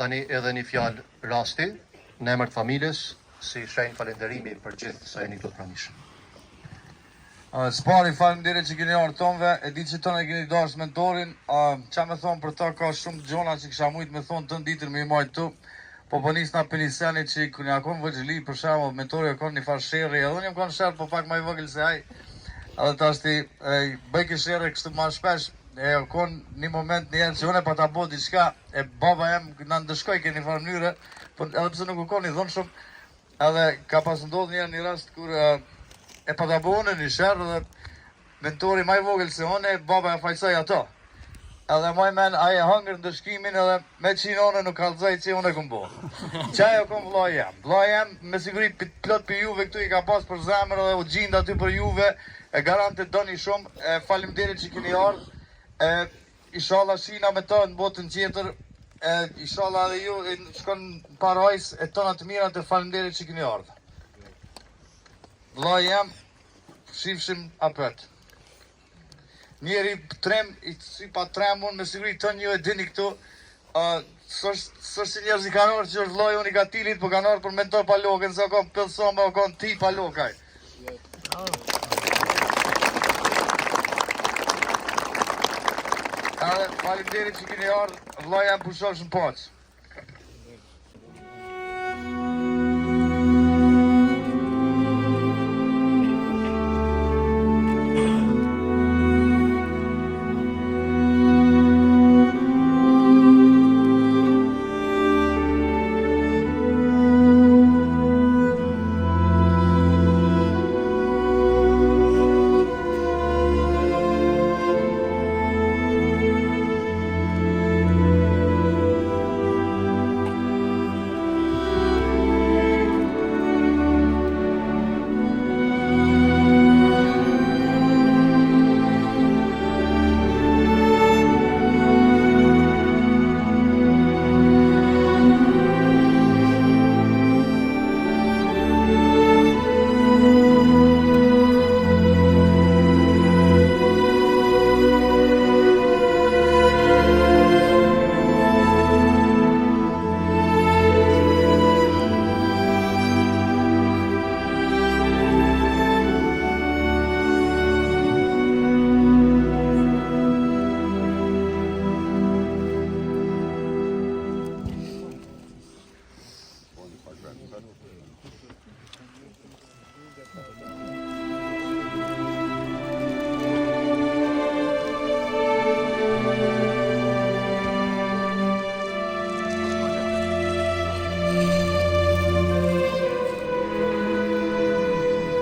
Tani edhe një fjalë rasti, në emër të familjes, si shenjë falënderimi për gjithë sa jeni këtu të pranishëm. Spari, faleminderit që keni ardhur tonve, e di që tonë e keni dashur mentorin, qa me thonë për ta ka shumë gjona që kisha mujt me thonë të ditën me i majtë tu, po nis nga Peliseni që kuni akon vëgjëli, për shembull, mentori akon një farë sherri, edhe unë jam kon sherr, po pak më i vogël se ai, edhe tashti bëj kë sherri kështu më shpesh, e kon një moment një herë që unë pa ta bëu diçka, e baba jam na ndëshkoi ke një farë mënyre, po edhe pse nuk u koni dhon shumë, edhe ka pas ndodhur një rast kur e pa ta bëu në një sherr dhe mentori më i vogël se unë, baba e fajsoi ato. Edhe moj men, a e hangër në dëshkimin edhe me qinone nuk kalzaj që unë e këmë bo. Qaj e këmë vloj jam. Vloj jam, me siguri plot për juve këtu i ka pas për zemër edhe u gjinda aty për juve, e garante doni shumë, faleminderit që keni ardhur, inshallah shina me të në botën tjetër, inshallah edhe ju shkon parajs e tona të mirat e faleminderit që keni ardhur. Vloj jam, shifshim apet. Njeri trem, si pa tremun, me siguri të një e dini këtu, së si njerëz i kanë orë që është vloj unë i katilit, po kanë orë për mentor pa lokën, se o kon pëllësome, o kon ti pa lokaj. Edhe, faleminderit që keni ardhur, vloj jam pushon shumë poqë.